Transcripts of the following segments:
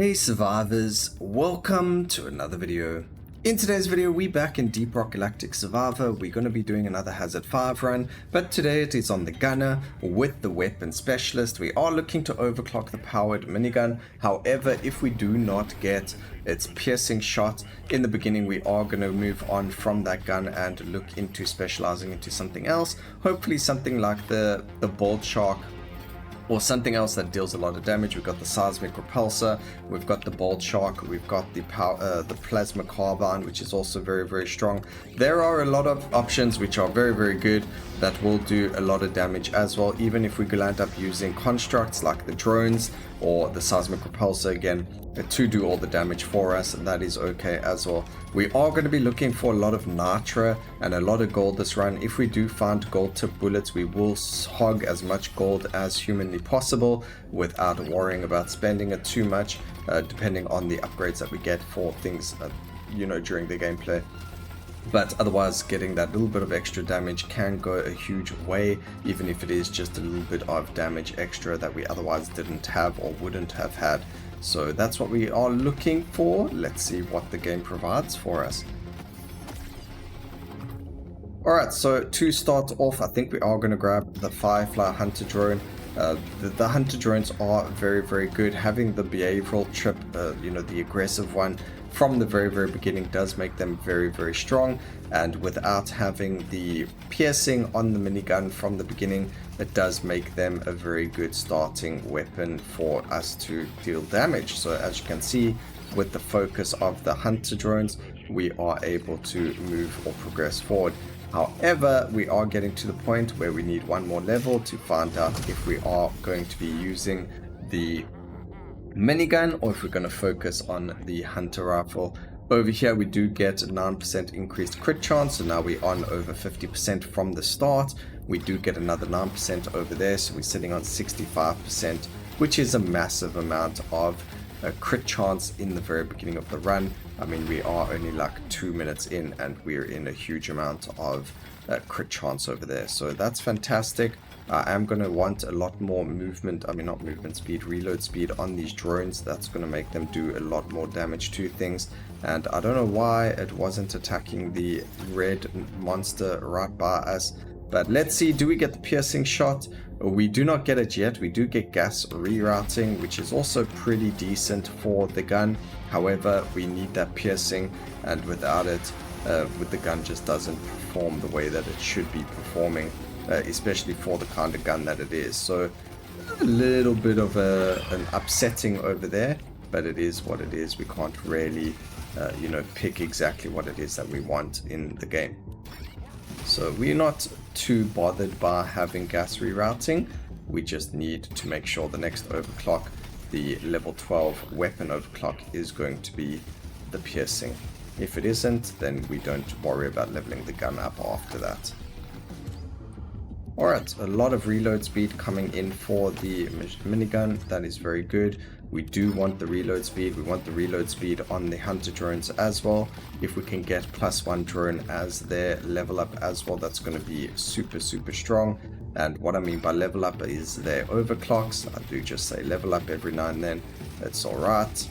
Hey survivors, welcome to another video. In today's video, we're back in Deep Rock Galactic Survivor. We're going to be doing another Hazard 5 run, but today it is on the gunner with the weapon specialist. We are looking to overclock the powered minigun. However, if we do not get its piercing shot in the beginning, we are going to move on from that gun and look into specializing into something else. Hopefully something like the bolt shark, or something else that deals a lot of damage. We've got the Seismic Repulsor, we've got the Bolt Shark, we've got the Plasma Carbine, which is also very, very strong. There are a lot of options which are very, very good that will do a lot of damage as well, even if we land up using constructs like the drones or the Seismic Repulsor again to do all the damage for us. That is okay as well. We are going to be looking for a lot of Nitra and a lot of gold this run. If we do find gold tip bullets, we will hog as much gold as humanly possible without worrying about spending it too much, depending on the upgrades that we get for things during the gameplay. But otherwise, getting that little bit of extra damage can go a huge way, even if it is just a little bit of damage extra that we otherwise didn't have or wouldn't have had. So that's what we are looking for. Let's see what the game provides for us. Alright, so to start off, I think we are going to grab the Firefly Hunter drone. The Hunter drones are very, very good. Having the behavioral chip, the aggressive one, from the very, very beginning does make them very, very strong. And without having the piercing on the minigun from the beginning, it does make them a very good starting weapon for us to deal damage. So as you can see, with the focus of the Hunter drones, we are able to move or progress forward. However, we are getting to the point where we need one more level to find out if we are going to be using the minigun or if we're going to focus on the Hunter rifle. Over here we do get a 9% increased crit chance, so now we're on over 50% from the start. We do get another 9% over there, so we're sitting on 65%, which is a massive amount of crit chance in the very beginning of the run. I mean, we are only like 2 minutes in and we're in a huge amount of crit chance over there, so that's fantastic. I am going to want a lot more not movement speed, reload speed on these drones. That's going to make them do a lot more damage to things. And I don't know why it wasn't attacking the red monster right by us. But let's see, do we get the piercing shot? We do not get it yet. We do get gas rerouting, which is also pretty decent for the gun. However, we need that piercing, and without it, with the gun just doesn't perform the way that it should be performing. Especially for the kind of gun that it is. So a little bit of an upsetting over there, but it is what it is. We can't really pick exactly what it is that we want in the game. So we're not too bothered by having gas rerouting. We just need to make sure the next overclock, the level 12 weapon overclock, is going to be the piercing. If it isn't, then we don't worry about leveling the gun up after that. Alright, a lot of reload speed coming in for the minigun. That is very good. We do want the reload speed. We want the reload speed on the Hunter drones as well. If we can get +1 drone as their level up as well, that's going to be super, super strong. And what I mean by level up is their overclocks. I do just say level up every now and then. That's alright.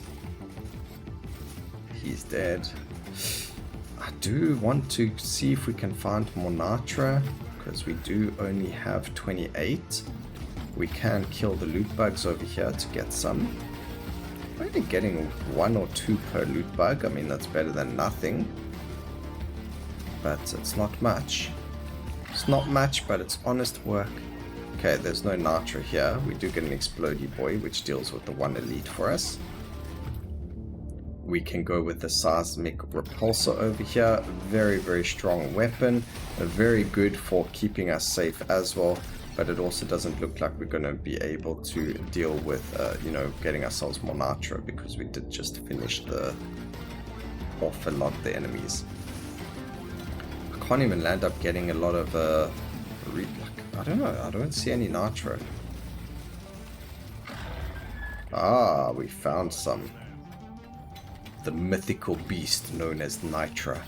He's dead. I do want to see if we can find more Nitra, because we do only have 28. We can kill the loot bugs over here to get some. We're only getting 1 or 2 per loot bug. I mean, that's better than nothing, but it's not much. It's not much, but it's honest work. Okay, there's no Nitra here. We do get an Explodey Boy, which deals with the 1 elite for us. We can go with the Seismic Repulsor over here. Very, very strong weapon. Very good for keeping us safe as well. But it also doesn't look like we're going to be able to deal with, getting ourselves more Nitra, because we did just finish off a lot of the enemies. I can't even land up getting a lot of, I don't know. I don't see any Nitra. Ah, we found some. The mythical beast known as Nitra.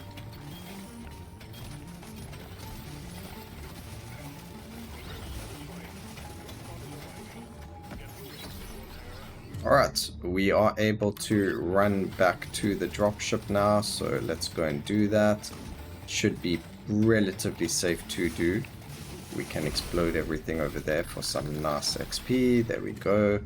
Alright, we are able to run back to the dropship now, so let's go and do that. Should be relatively safe to do. We can explode everything over there for some nice XP. There we go.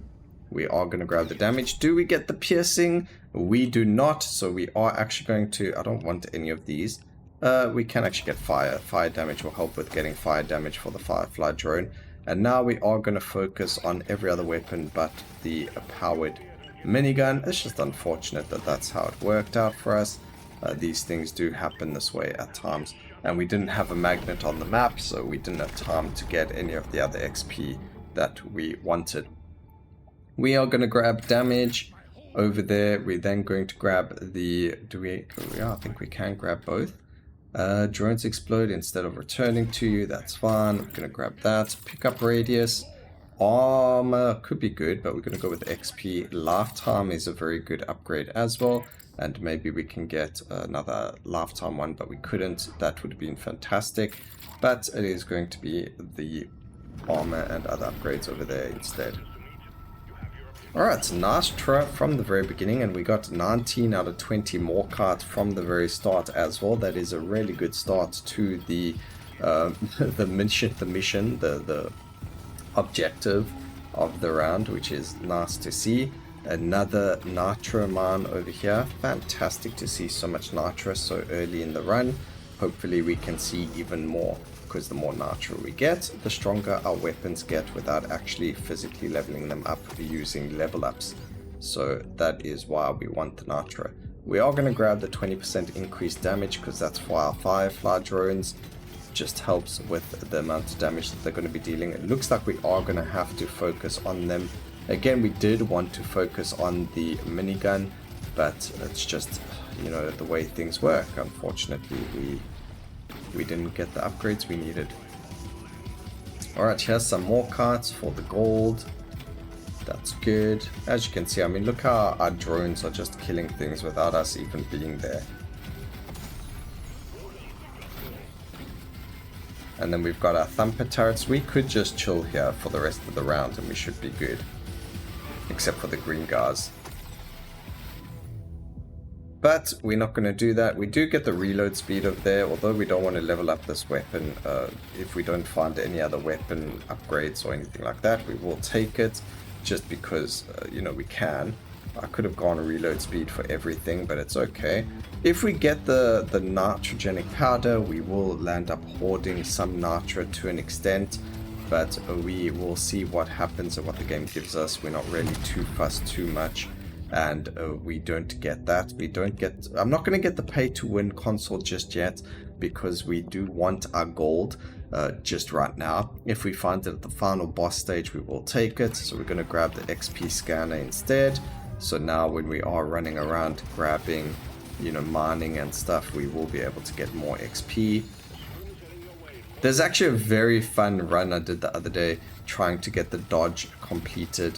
We are going to grab the damage. Do we get the piercing? We do not, so we are actually going to... I don't want any of these. We can actually get fire. Fire damage will help with getting fire damage for the Firefly drone. And now we are going to focus on every other weapon but the powered minigun. It's just unfortunate that that's how it worked out for us. These things do happen this way at times. And we didn't have a magnet on the map, so we didn't have time to get any of the other XP that we wanted. We are going to grab damage over there. We're then going to grab the... Yeah, I think we can grab both. Drones explode instead of returning to you. That's fine. I'm going to grab that. Pickup radius. Armor could be good, but we're going to go with XP. Lifetime is a very good upgrade as well. And maybe we can get another lifetime one, but we couldn't. That would have been fantastic. But it is going to be the armor and other upgrades over there instead. Alright, Nitra from the very beginning, and we got 19 out of 20 more cards from the very start as well. That is a really good start to the the objective of the round, which is nice to see. Another Nitra mine over here. Fantastic to see so much Nitra so early in the run. Hopefully we can see even more, because the more Nitra we get, the stronger our weapons get without actually physically leveling them up using level ups. So that is why we want the Nitra. We are going to grab the 20% increased damage, because that's for our Firefly drones. Just helps with the amount of damage that they're going to be dealing. It looks like we are going to have to focus on them. Again, we did want to focus on the minigun, but it's just, you know, the way things work. Unfortunately, we didn't get the upgrades we needed. Alright, here's some more cards for the gold. That's good. As you can see, I mean, look how our drones are just killing things without us even being there. And then we've got our thumper turrets. We could just chill here for the rest of the round and we should be good. Except for the green guys. But we're not going to do that. We do get the reload speed over there, although we don't want to level up this weapon. If we don't find any other weapon upgrades or anything like that, we will take it just because, you know, we can. I could have gone reload speed for everything, but it's okay. If we get the nitrogenic powder, we will land up hoarding some nitra to an extent, but we will see what happens and what the game gives us. We're not really too fussed too much. And we don't get that. We don't get... I'm not going to get the pay to win console just yet, because we do want our gold just right now. If we find it at the final boss stage, we will take it. So we're going to grab the XP scanner instead. So now when we are running around grabbing, you know, mining and stuff, we will be able to get more XP. There's actually a very fun run I did the other day trying to get the dodge completed,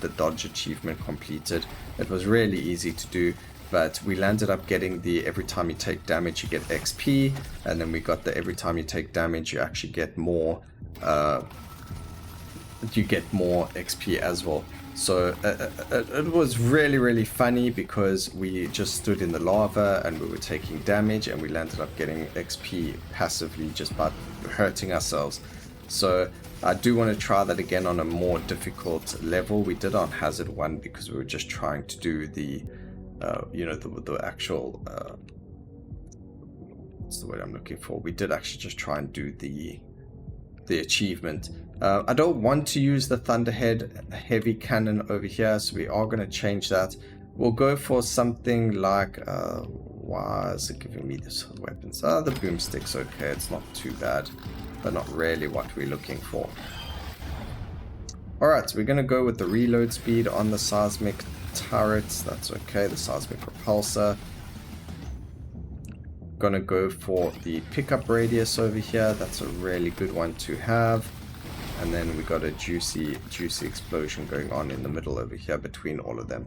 the dodge achievement completed. It was really easy to do, but we landed up getting the every time you take damage you get XP, and then we got the every time you take damage you actually get more XP as well. So it was really funny, because we just stood in the lava and we were taking damage and we landed up getting XP passively just by hurting ourselves. So I do want to try that again on a more difficult level. We did on Hazard 1 because we were just trying to do the, you know, the actual, what's the word I'm looking for? We did actually just try and do the achievement. I don't want to use the Thunderhead heavy cannon over here, so we are going to change that. We'll go for something like, why is it giving me this weapons? The boomstick's okay, it's not too bad, but not really what we're looking for. Alright, so we're going to go with the reload speed on the seismic turrets. That's okay, the seismic repulsor. Gonna go for the pickup radius over here. That's a really good one to have. And then we got a juicy explosion going on in the middle over here between all of them.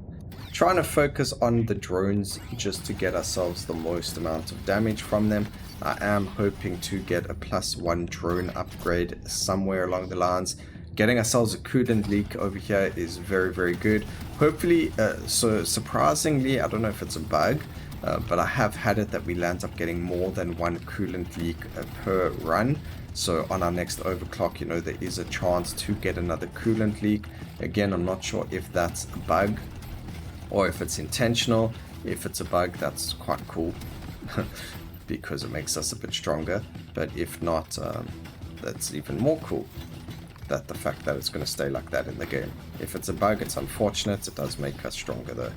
Trying to focus on the drones just to get ourselves the most amount of damage from them. I am hoping to get a +1 drone upgrade somewhere along the lines. getting ourselves a coolant leak over here is very, very good. Hopefully, so surprisingly, I don't know if it's a bug, but I have had it that we land up getting more than one coolant leak per run. So on our next overclock, you know, there is a chance to get another coolant leak. Again, I'm not sure if that's a bug or if it's intentional. If it's a bug, that's quite cool because it makes us a bit stronger. But if not, that's even more cool. That the fact that it's going to stay like that in the game. If it's a bug, it's unfortunate. It does make us stronger though.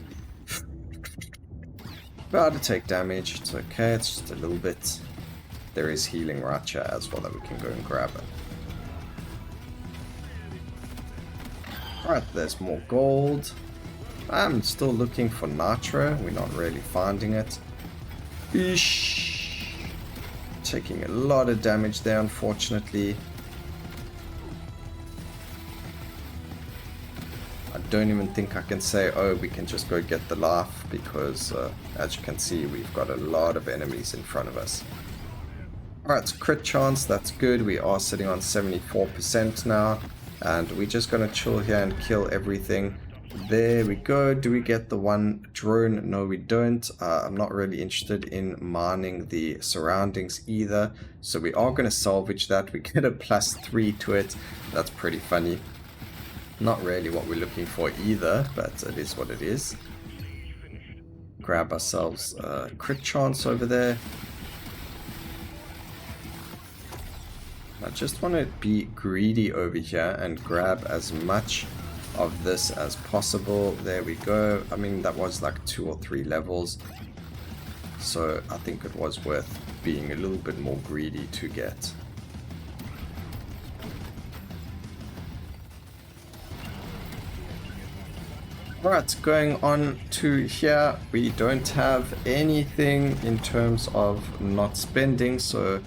About to take damage. It's okay. It's just a little bit. There is healing right here as well that we can go and grab it. Alright, there's more gold. I'm still looking for Nitra. We're not really finding it. Eesh. Taking a lot of damage there, unfortunately. I don't even think I can say, oh, we can just go get the life, because as you can see, we've got a lot of enemies in front of us. Alright, crit chance, that's good. We are sitting on 74% now, and we're just going to chill here and kill everything. There we go. Do we get the one drone? No, we don't. I'm not really interested in mining the surroundings either, so we are going to salvage that. We get a +3 to it. That's pretty funny. Not really what we're looking for either, but it is what it is. Grab ourselves a crit chance over there. I just want to be greedy over here and grab as much of this as possible. There we go. I mean, that was like 2 or 3 levels, so I think it was worth being a little bit more greedy to get. Alright, going on to here, we don't have anything in terms of not spending, so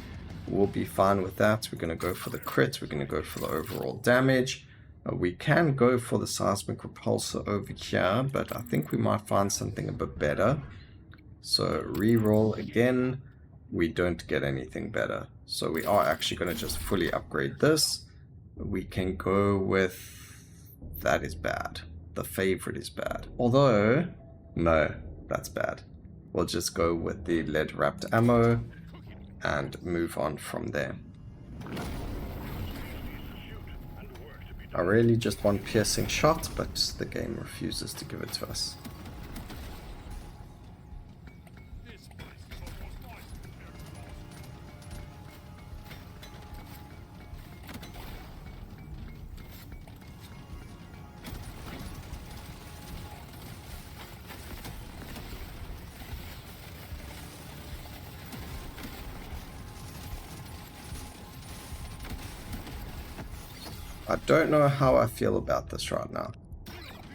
we'll be fine with that. We're going to go for the crit, we're going to go for the overall damage. We can go for the Seismic Repulsor over here, but I think we might find something a bit better. So reroll again, we don't get anything better. So we are actually going to just fully upgrade this. We can go with... that is bad. The favorite is bad. Although, no, that's bad. We'll just go with the lead wrapped ammo and move on from there. I really just want piercing shot, but the game refuses to give it to us. I don't know how I feel about this right now.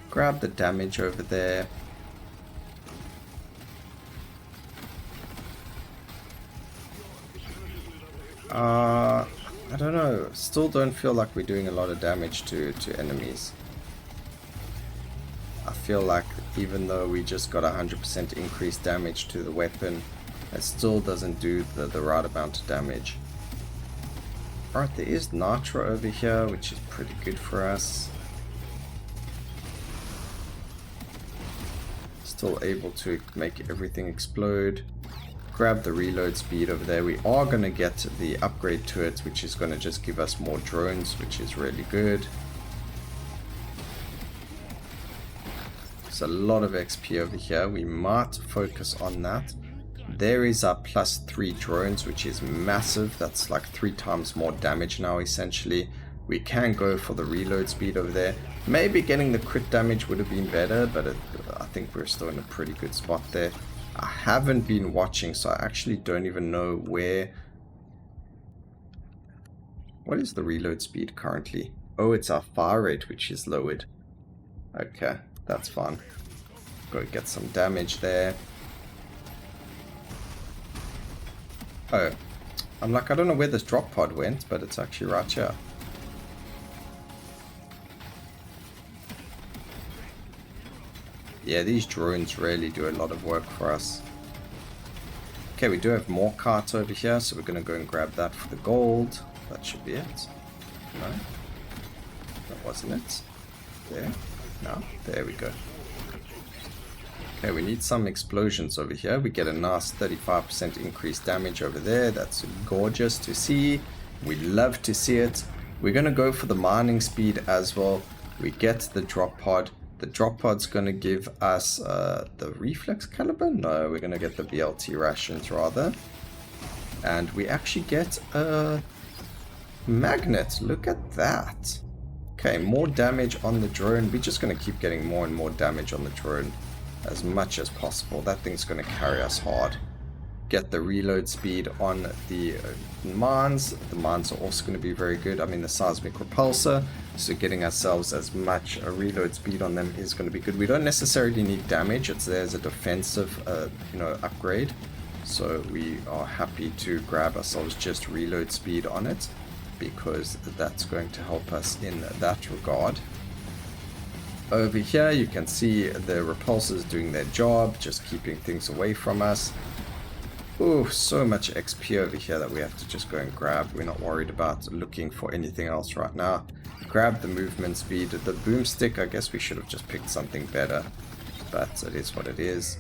Grab the damage over there. I don't know. Still don't feel like we're doing a lot of damage to enemies. I feel like even though we just got 100% increased damage to the weapon, it still doesn't do the right amount of damage. Alright, there is Nitra over here, which is pretty good for us. Still able to make everything explode. Grab the reload speed over there. We are going to get the upgrade to it, which is going to just give us more drones, which is really good. There's a lot of XP over here. We might focus on that. There is our +3 drones, which is massive. That's like 3 times more damage now, essentially. We can go for the reload speed over there. Maybe getting the crit damage would have been better, but I think we're still in a pretty good spot there. I haven't been watching, so I actually don't even know where... What is the reload speed currently? Oh, it's our fire rate, which is lowered. Okay, that's fine. Go get some damage there. Oh, I'm like, I don't know where this drop pod went, but it's actually right here. Yeah, these drones really do a lot of work for us. Okay, we do have more carts over here, so we're going to go and grab that for the gold. That should be it. No? wasn't it? There. No, there we go. Okay, we need some explosions over here. We get a nice 35% increased damage over there. That's gorgeous to see. We love to see it. We're going to go for the mining speed as well. We get the drop pod. The drop pod's going to give us the reflex caliber. No, we're going to get the BLT rations rather. And we actually get a magnet. Look at that. Okay, more damage on the drone. We're just going to keep getting more and more damage on the drone as much as possible. That thing's going to carry us hard. Get the reload speed on the mines. The mines are also going to be very good. I mean, the seismic repulsor. So getting ourselves as much a reload speed on them is going to be good. We don't necessarily need damage. It's there as a defensive, upgrade. So we are happy to grab ourselves just reload speed on it, because that's going to help us in that regard. Over here you can see the repulsors doing their job, just keeping things away from us. Oh, so much XP over here that we have to just go and grab. We're not worried about looking for anything else right now. Grab the movement speed. The boomstick, I guess we should have just picked something better, but it is what it is.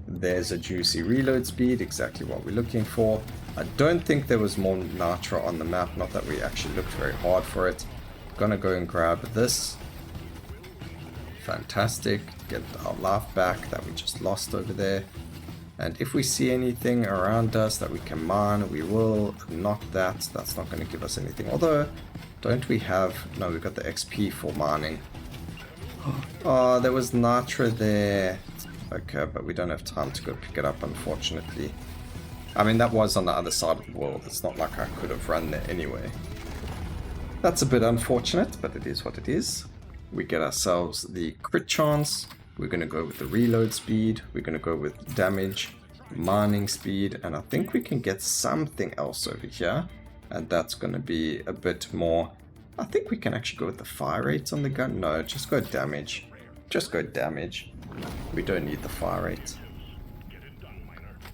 There's a juicy reload speed, exactly what we're looking for. I don't think there was more Nitra on the map, not that we actually looked very hard for it. Gonna go and grab this. Fantastic. Get our life back that we just lost over there. And if we see anything around us that we can mine, we will. Not that. That's not going to give us anything. Although, don't we have... No, we've got the XP for mining. Oh, there was Nitra there. Okay, but we don't have time to go pick it up, unfortunately. I mean, that was on the other side of the world. It's not like I could have run there anyway. That's a bit unfortunate, but it is what it is. We get ourselves the crit chance. We're going to go with the reload speed. We're going to go with damage, mining speed, and I think we can get something else over here. And that's going to be a bit more... I think we can actually go with the fire rates on the gun. No, just go damage. Just go damage. We don't need the fire rate.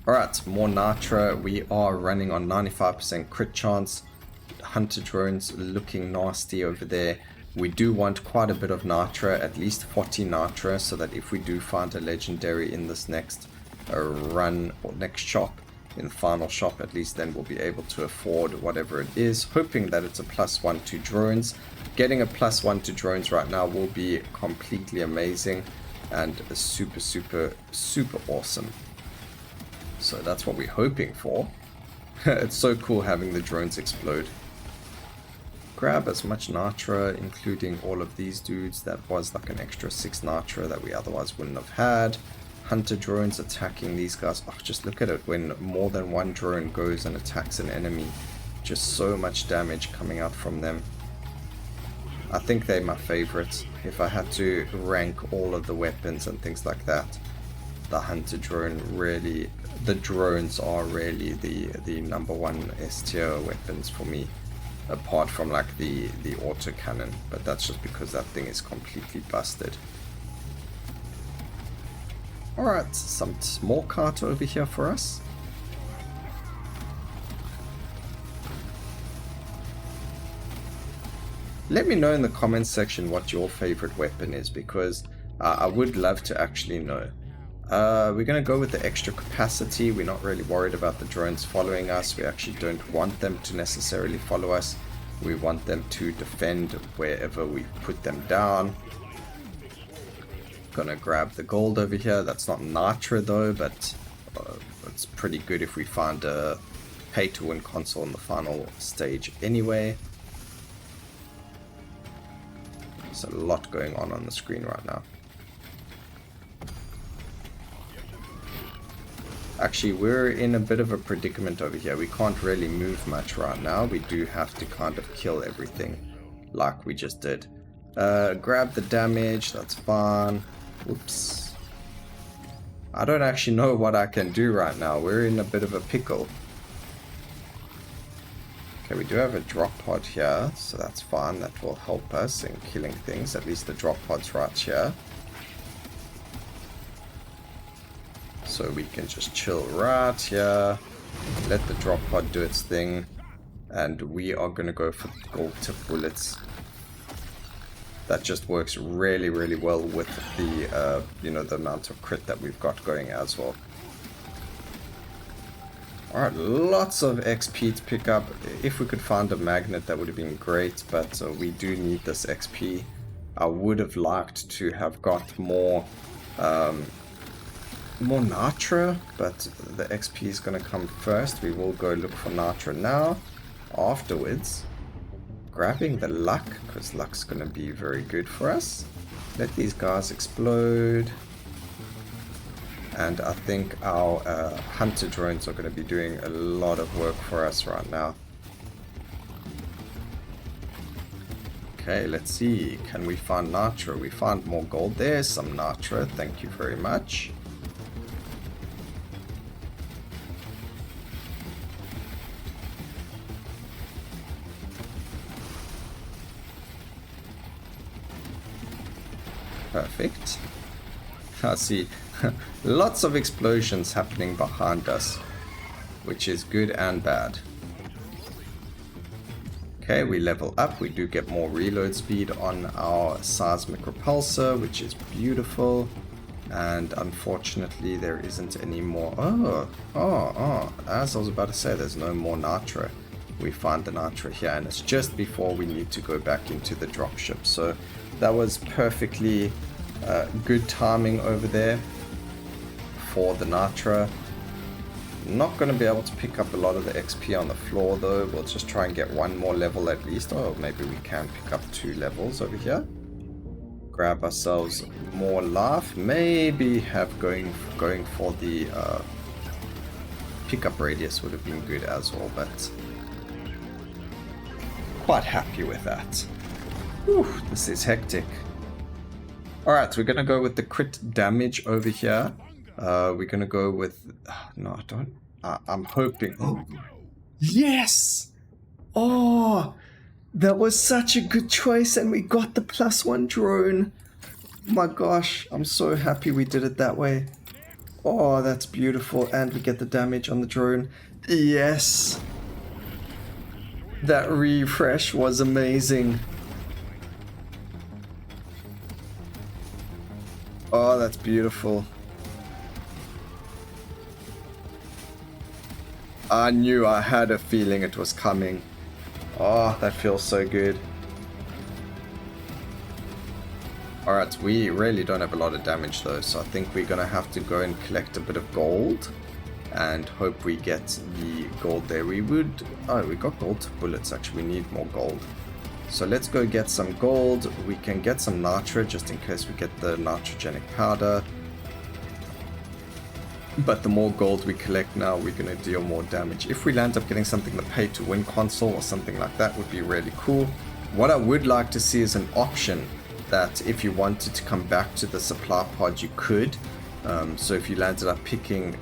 Alright, more Nitra. We are running on 95% crit chance. Hunter drones looking nasty over there. We do want quite a bit of Nitra, at least 40 Nitra, so that if we do find a legendary in this next run or next shop, in the final shop, at least then we'll be able to afford whatever it is, hoping that it's a +1 to drones. Getting a +1 to drones right now will be completely amazing and super, super, super awesome. So that's what we're hoping for. It's so cool having the drones explode. Grab as much Nitra, including all of these dudes. That was like an extra 6 Nitra that we otherwise wouldn't have had. Hunter drones attacking these guys. Oh, just look at it. When more than one drone goes and attacks an enemy, just so much damage coming out from them. I think they're my favorites. If I had to rank all of the weapons and things like that, the hunter drone really, the drones are really the #1 S tier weapons for me. Apart from like the auto cannon, but that's just because that thing is completely busted. Alright, some small cart over here for us. Let me know in the comments section what your favorite weapon is, because I would love to actually know. We're going to go with the extra capacity. We're not really worried about the drones following us. We actually don't want them to necessarily follow us. We want them to defend wherever we put them down. Gonna grab the gold over here. That's not Nitra though, but it's pretty good if we find a pay-to-win console in the final stage anyway. There's a lot going on the screen right now. Actually, we're in a bit of a predicament over here. We can't really move much right now. We do have to kind of kill everything like we just did. Grab the damage, that's fine. Whoops. I don't actually know what I can do right now. We're in a bit of a pickle. Okay, we do have a drop pod here, so that's fine. That will help us in killing things. At least the drop pod's right here. So we can just chill right here, let the drop pod do its thing, and we are going to go for gold tip bullets. that just works really, really well with the, you know, the amount of crit that we've got going as well. Alright, lots of XP to pick up. If we could find a magnet, that would have been great, but we do need this XP. I would have liked to have got more Nitra, but the XP is going to come first. We will go look for Nitra now. Afterwards, grabbing the luck, because luck's going to be very good for us. Let these guys explode. And I think our hunter drones are going to be doing a lot of work for us right now. Okay, let's see. Can we find Nitra? We found more gold. There's some Nitra. Thank you very much. Perfect. I see. Lots of explosions happening behind us, which is good and bad. Okay, we level up. We do get more reload speed on our Seismic Repulsor, which is beautiful. And unfortunately, there isn't any more. As I was about to say, there's no more Nitra. We find the Nitra here, and it's just before we need to go back into the dropship. So that was perfectly good timing over there for the Nitra. Not going to be able to pick up a lot of the XP on the floor though. We'll just try and get one more level at least. Oh, maybe we can pick up 2 levels over here. Grab ourselves more life. Maybe have going for the pickup radius would have been good as well, but quite happy with that. Whew, this is hectic. Alright, we're going to go with the crit damage over here. We're going to go with... no, I don't... I'm hoping... Oh, yes! Oh, that was such a good choice, and we got the +1 drone. My gosh, I'm so happy we did it that way. Oh, that's beautiful, and we get the damage on the drone. Yes! That refresh was amazing. Oh, that's beautiful. I knew, I had a feeling it was coming. Oh, that feels so good. Alright, we really don't have a lot of damage though, so I think we're gonna have to go and collect a bit of gold and hope we get the gold there. We would... oh, we got gold bullets actually, we need more gold. So let's go get some gold. We can get some Nitra just in case we get the nitrogenic powder. But the more gold we collect now, we're going to deal more damage. If we land up getting something, the pay to win console or something like that would be really cool. What I would like to see is an option that if you wanted to come back to the supply pod, you could. So if you landed up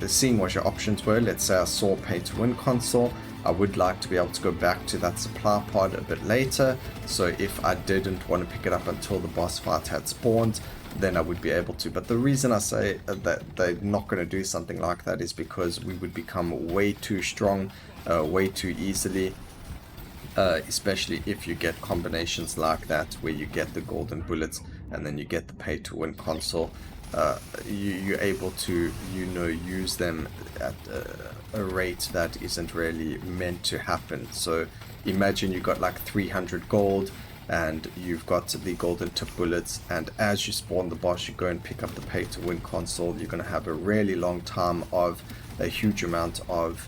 seeing what your options were, let's say I saw pay to win console, I would like to be able to go back to that supply pod a bit later. So if I didn't want to pick it up until the boss fight had spawned, then I would be able to. But the reason I say that they're not going to do something like that is because we would become way too strong, way too easily. Especially if you get combinations like that where you get the golden bullets and then you get the pay to win console. You're able to, use them at a rate that isn't really meant to happen. So imagine you got like 300 gold and you've got the golden tip bullets, and as you spawn the boss you go and pick up the pay to win console. You're going to have a really long time of a huge amount of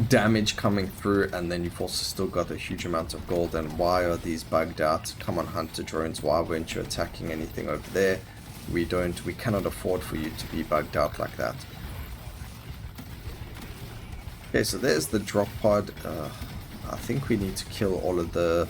damage coming through, and then you've also still got a huge amount of gold. And why are these bugged out? Come on, hunter drones, why weren't you attacking anything over there? We cannot afford for you to be bugged out like that. Okay, so there's the drop pod. I think we need to kill all of the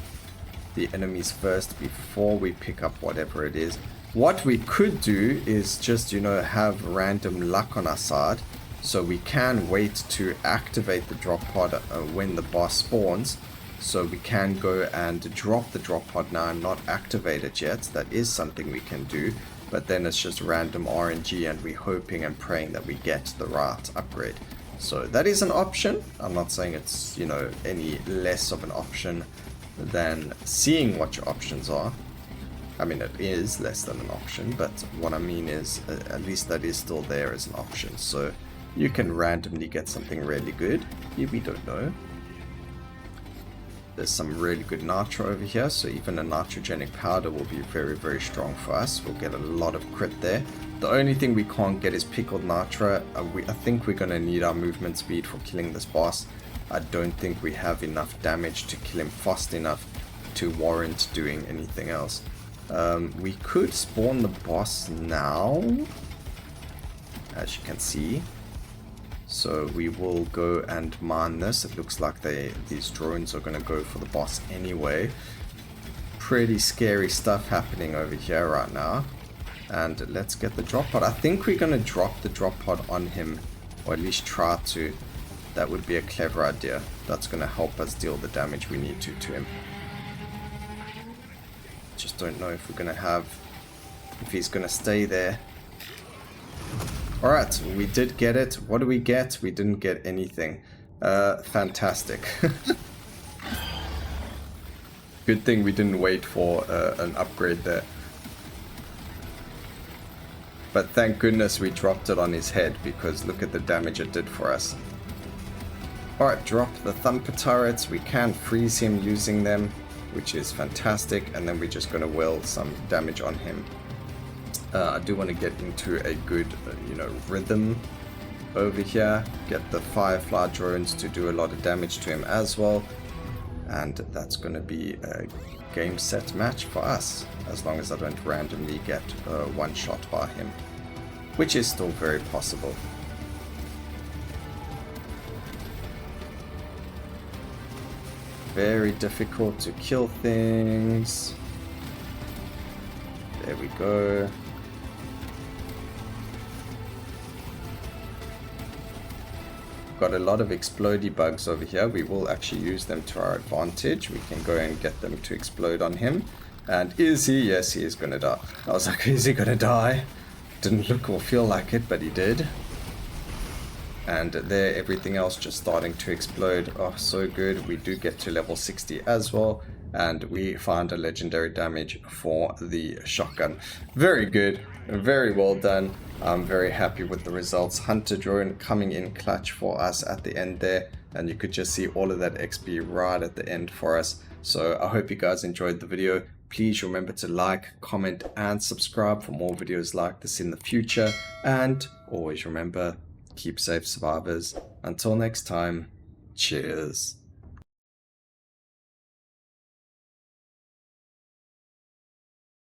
enemies first before we pick up whatever it is. What we could do is just, have random luck on our side. So we can wait to activate the drop pod when the boss spawns. So we can go and drop the drop pod now and not activate it yet. That is something we can do. But then it's just random RNG and we're hoping and praying that we get the right upgrade. So that is an option. I'm not saying it's, any less of an option than seeing what your options are. I mean, it is less than an option, but what I mean is at least that is still there as an option. So you can randomly get something really good. Here we don't know. There's some really good Nitra over here, so even a nitrogenic powder will be very, very strong for us. We'll get a lot of crit there. The only thing we can't get is pickled Nitra. I think we're going to need our movement speed for killing this boss. I don't think we have enough damage to kill him fast enough to warrant doing anything else. We could spawn the boss now, as you can see. So we will go and mine this. It looks like these drones are going to go for the boss anyway. Pretty scary stuff happening over here right now. And let's get the drop pod. I think we're going to drop the drop pod on him, or at least try to. That would be a clever idea. That's going to help us deal the damage we need to him. Just don't know if we're going to have, if he's going to stay there. Alright, we did get it. What do we get? We didn't get anything. Fantastic. Good thing we didn't wait for an upgrade there. But thank goodness we dropped it on his head, because look at the damage it did for us. Alright, drop the thumper turrets. We can freeze him using them, which is fantastic. And then we're just going to will some damage on him. I do want to get into a good, rhythm over here. Get the Firefly drones to do a lot of damage to him as well. And that's going to be a game set match for us, as long as I don't randomly get one shot by him, which is still very possible. Very difficult to kill things. There we go. Got a lot of explodey bugs over here. We will actually use them to our advantage. We can go and get them to explode on him. And is he? Yes, he is going to die. I was like, is he going to die? Didn't look or feel like it, but he did. And there, everything else just starting to explode. Oh, so good. We do get to level 60 as well. And we find a legendary damage for the shotgun. Very good. Very well done. I'm very happy with the results. Hunter drone coming in clutch for us at the end there. And you could just see all of that XP right at the end for us. So I hope you guys enjoyed the video. Please remember to like, comment, and subscribe for more videos like this in the future. And always remember, keep safe, survivors. Until next time, cheers.